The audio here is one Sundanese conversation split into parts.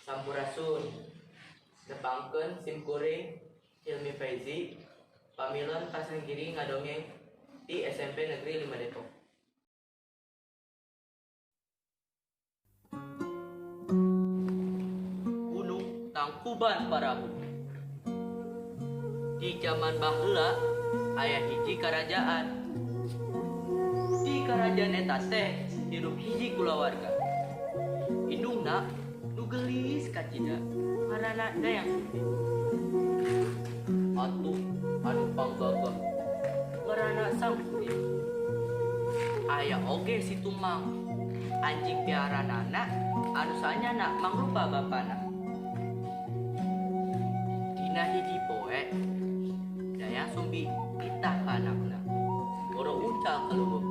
Sampurasun nepangkeun sim kuring Hilmi Faizi pamilon pasangkiri ngadongeng di SMP Negeri 5 Depok. Gunung Tangkuban Parahu. Di zaman baheula aya hiji karajaan. Di karajaan eta teh hirup hiji kulawarga. Indungna nu geulis kacida ngaranna Dayang Sumbi. Atuh anu panggagah ngaranna Sangkuri. Aya oge si Tumang anjing piaranana anu sanyana mangrupa bapana. Dina hiji poe Dayang Sumbi nitah ka anakna boro uncal kaluhur.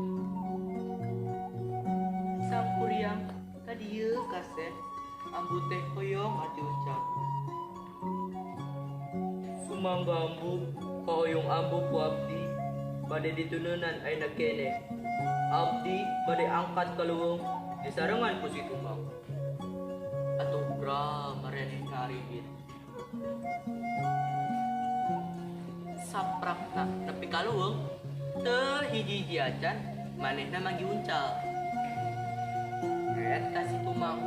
Sangkuriang kadieu kaseh ambu teh hoyong ati uncak. Sumangga ambu hoyong ambu ku abdi bade dituneunan ayeuna kene. Abdi bade angkat kaluhung disarengan ku si Tumang. Atuh bra mareneh ngarigit. Saprakna nepi kaluhung teu hiji-hiji acan manehna manggi uncal. Eta si Tumang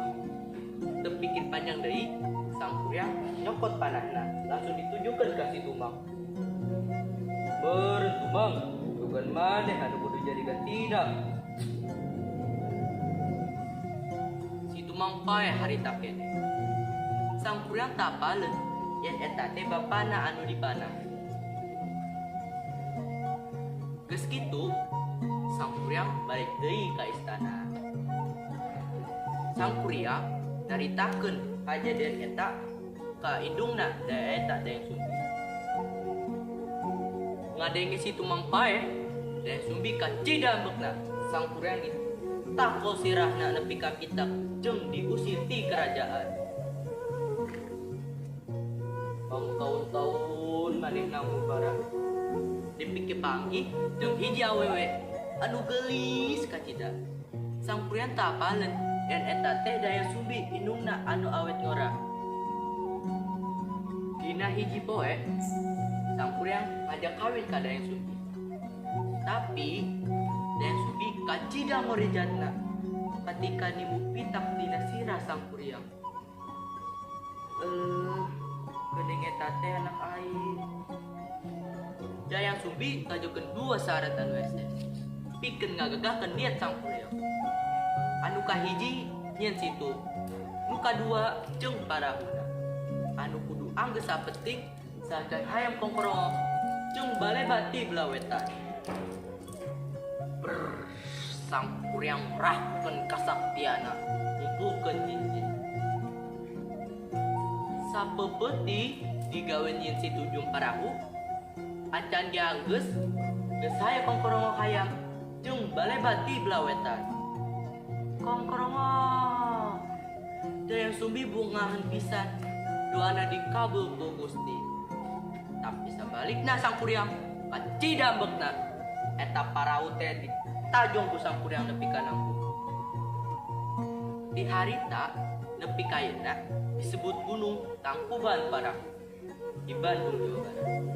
teu pikir panjang deui, Sangkuriang nyokot panahna langsung ditujukeun ka si Tumang. Beureun Tumang, dugan maneh anu kudu jadi gantina. Si Tumang paeh harita kene. Sangkuriang tapaleun yen eta teh bapana anu dipanah. Geus kitu, Sangkuriang balik deui ka istana. Sangkuriang naritakeun kajadian eta ka indungna da eta Dayang Sumbi. Ngadenge si Tumang paeh, Dayang Sumbi kacida ambekna. Sangkuriang ditakol sirahna nepi ka kitab jeung diusir ti kerajaan. Tahun-tahun manehna ngubara dipikir panggih jeung hiji awewe anu geulis kacida. Sangkuriang teu apaleun yen eta teh Dayang Sumbi indungna anu awet ngora. Dina hiji poe Sangkuriang ngajak kawin ka Dayang Sumbi. Tapi Dayang Sumbi kacida ngorejatna ketika nimu pitak dina sirah Sangkuriang. Geuning eta teh anak aing. Dayang Sumbi ngajukeun dua syarat anu hese pikeun ngagagahkeun niat Sangkuriang. Anu kahiji nyen situ, nu kadua jeung parahuna. Anu kudu anggeus sapeting sajan hayam kongkorongo jeung balebat ti belawetan. Sangkuriang merahkeun kasaktiana ngumpulkeun cincin. Sapeupeutih digawe nyen situ jeung parahu, acan dianggeus geus hayam kongkorongo hayam jeung balebat ti belawetan. Kongkorongo Dayang Sumbi bungahan pisan doana dikabul ku Gusti. Tapi sabalikna Sangkuriang kacida ambekna eta parahu teh ditajong ku Sangkuriang nepi ka nangku. Di harita nepi ka ayeuna disebut Gunung Tangkuban Parahu di Bandung, Jawa Barat.